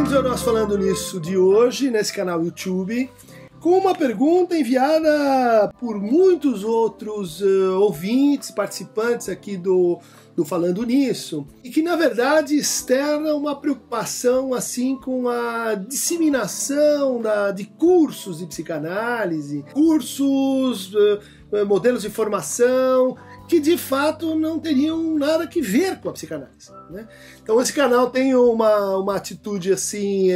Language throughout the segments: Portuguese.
Bem-vindos ao nosso Falando Nisso de hoje, nesse canal YouTube, com uma pergunta enviada por muitos outros ouvintes, participantes aqui do Falando Nisso, e que na verdade externa uma preocupação assim com a disseminação de cursos de psicanálise, cursos, modelos de formação, que de fato não teriam nada que ver com a psicanálise, né? Então esse canal tem uma atitude assim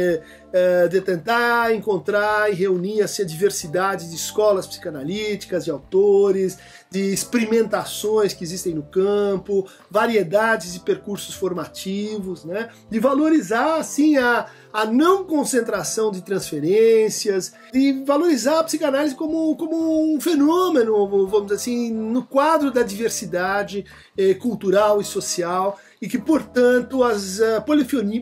de tentar encontrar e reunir assim, a diversidade de escolas psicanalíticas, de autores, de experimentações que existem no campo, variedades de percursos formativos, né? De valorizar assim a não concentração de transferências, de valorizar a psicanálise como um fenômeno, vamos dizer assim, no quadro da diversidade cultural e social, e que, portanto, as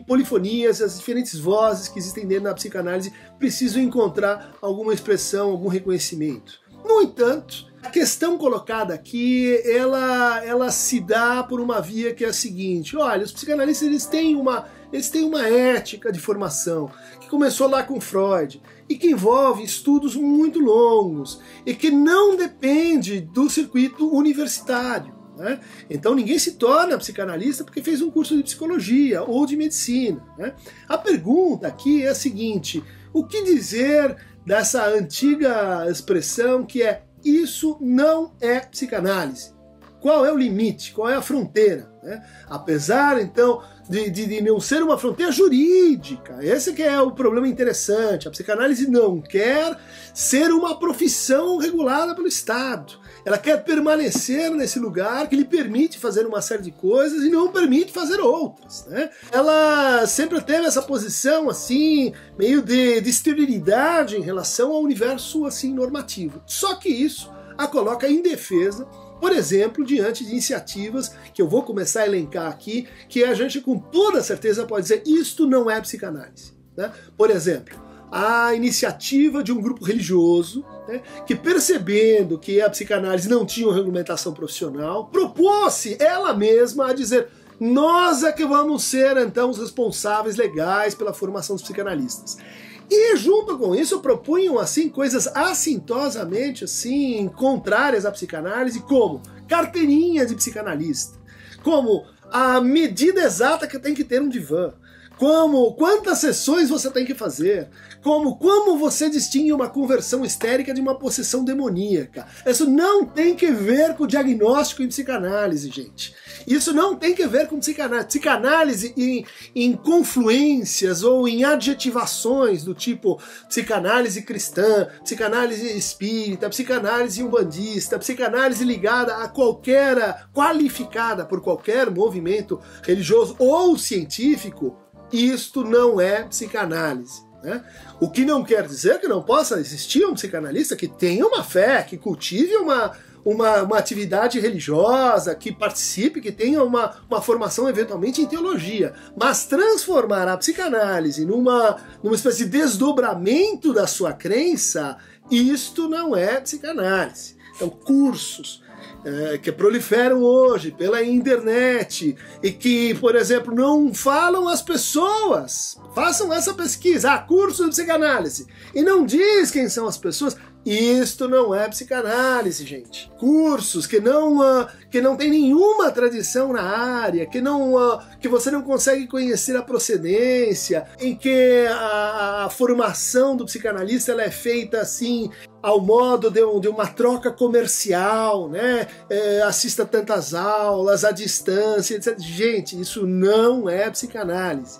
polifonias, as diferentes vozes que existem dentro da psicanálise precisam encontrar alguma expressão, algum reconhecimento. No entanto, a questão colocada aqui, ela se dá por uma via que é a seguinte: olha, os psicanalistas eles têm uma ética de formação que começou lá com Freud e que envolve estudos muito longos e que não depende do circuito universitário, né? Então ninguém se torna psicanalista porque fez um curso de psicologia ou de medicina, né? A pergunta aqui é a seguinte: o que dizer dessa antiga expressão que é "isso não é psicanálise"? Qual é o limite? Qual é a fronteira, né? Apesar, então, de não ser uma fronteira jurídica, esse que é o problema interessante. A psicanálise não quer ser uma profissão regulada pelo Estado. Ela quer permanecer nesse lugar que lhe permite fazer uma série de coisas e não permite fazer outras, né? Ela sempre teve essa posição assim, meio de esterilidade em relação ao universo assim normativo. Só que isso a coloca indefesa, por exemplo, diante de iniciativas que eu vou começar a elencar aqui, que a gente com toda certeza pode dizer isto não é psicanálise, né? Por exemplo, a iniciativa de um grupo religioso, né, que percebendo que a psicanálise não tinha uma regulamentação profissional, propôs-se ela mesma a dizer: nós é que vamos ser então os responsáveis legais pela formação dos psicanalistas. E junto com isso propunham assim coisas assintosamente assim contrárias à psicanálise, como carteirinha de psicanalista, como a medida exata que tem que ter um divã, como quantas sessões você tem que fazer, como você distingue uma conversão histérica de uma possessão demoníaca. Isso não tem que ver com diagnóstico em psicanálise, gente. Isso não tem que ver com psicanálise. Psicanálise em confluências ou em adjetivações do tipo psicanálise cristã, psicanálise espírita, psicanálise umbandista, psicanálise ligada a qualquer, qualificada por qualquer movimento religioso ou científico. Isto não é psicanálise, né? O que não quer dizer que não possa existir um psicanalista que tenha uma fé, que cultive uma atividade religiosa, que participe, que tenha uma formação eventualmente em teologia. Mas transformar a psicanálise numa espécie de desdobramento da sua crença, isto não é psicanálise. Então, cursos que proliferam hoje pela internet e que, por exemplo, não falam às pessoas, façam essa pesquisa, curso de psicanálise, e não diz quem são as pessoas. Isto não é psicanálise, gente. Cursos que não tem nenhuma tradição na área, que você não consegue conhecer a procedência, em que a formação do psicanalista ela é feita assim ao modo de uma troca comercial, né? Assista tantas aulas à distância, etc. Gente, isso não é psicanálise.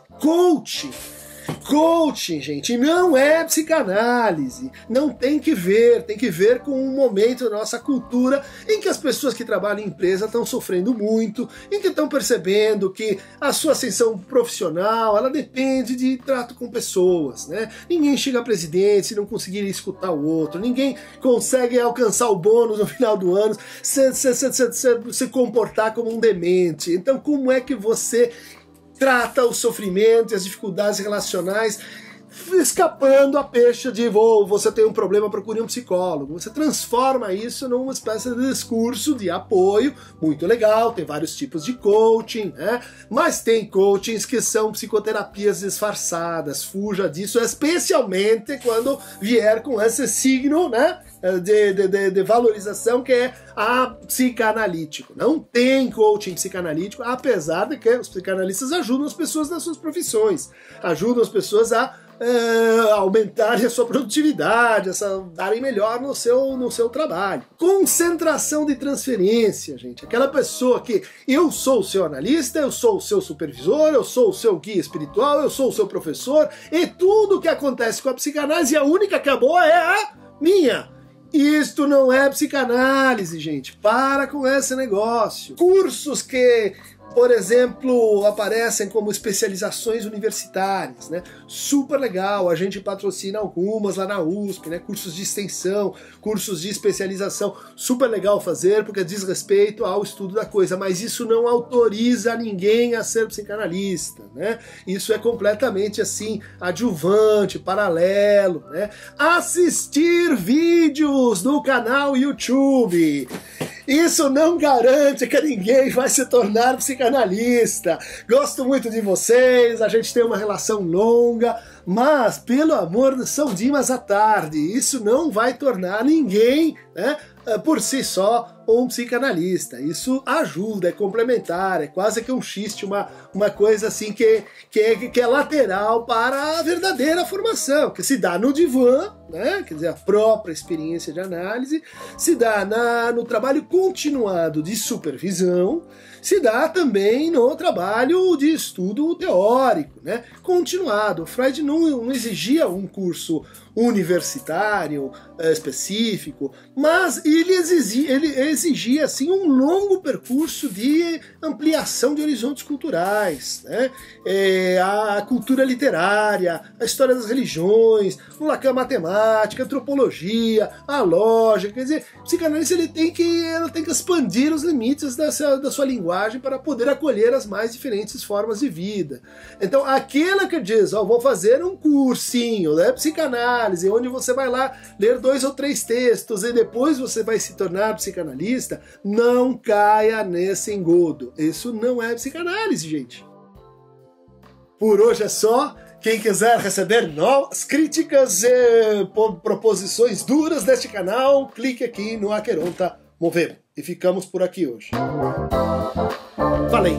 Coaching, gente, não é psicanálise. Não tem que ver com um momento da nossa cultura em que as pessoas que trabalham em empresa estão sofrendo muito, em que estão percebendo que a sua ascensão profissional, ela depende de trato com pessoas, né? Ninguém chega a presidente se não conseguir escutar o outro, ninguém consegue alcançar o bônus no final do ano se comportar como um demente. Então, como é que você trata o sofrimento e as dificuldades relacionais escapando a peixe de você tem um problema, procure um psicólogo. Você transforma isso numa espécie de discurso de apoio, muito legal, tem vários tipos de coaching, né? Mas tem coachings que são psicoterapias disfarçadas, fuja disso, especialmente quando vier com esse signo, né? De valorização que é a psicanalítico. Não tem coaching psicanalítico, apesar de que os psicanalistas ajudam as pessoas nas suas profissões, ajudam as pessoas a aumentarem a sua produtividade, a darem melhor no seu trabalho. Concentração de transferência, gente. Aquela pessoa que eu sou o seu analista, eu sou o seu supervisor, eu sou o seu guia espiritual, eu sou o seu professor, e tudo que acontece com a psicanálise, a única que é boa é a minha. Isto não é psicanálise, gente. Para com esse negócio. Cursos que, por exemplo, aparecem como especializações universitárias, né? Super legal, a gente patrocina algumas lá na USP, né? Cursos de extensão, cursos de especialização, super legal fazer, porque diz respeito ao estudo da coisa, mas isso não autoriza ninguém a ser psicanalista, né? Isso é completamente, assim, adjuvante, paralelo, né? Assistir vídeos no canal YouTube. Isso não garante que ninguém vai se tornar psicanalista. Gosto muito de vocês, a gente tem uma relação longa, mas, pelo amor de São Dimas à tarde, isso não vai tornar ninguém, né, por si só, um psicanalista. Isso ajuda, é complementar, é quase que um xiste, uma coisa assim que é lateral para a verdadeira formação, que se dá no divã, né, quer dizer, a própria experiência de análise, se dá no trabalho continuado de supervisão, se dá também no trabalho de estudo teórico, né, continuado. O Freud não exigia um curso universitário específico, mas ele exigia assim um longo percurso de ampliação de horizontes culturais, né? A cultura literária, a história das religiões, o Lacan matemática, a antropologia, a lógica. Quer dizer, o psicanalista ele tem que expandir os limites da sua linguagem para poder acolher as mais diferentes formas de vida. Então, aquela que diz, vou fazer um cursinho, né, psicanálise, onde você vai lá ler 2 ou 3 textos e depois você vai se tornar psicanalista, não caia nesse engodo. Isso não é psicanálise, gente. Por hoje é só. Quem quiser receber novas críticas e proposições duras deste canal, clique aqui no Aqueronta Movemo. E ficamos por aqui hoje. Falei!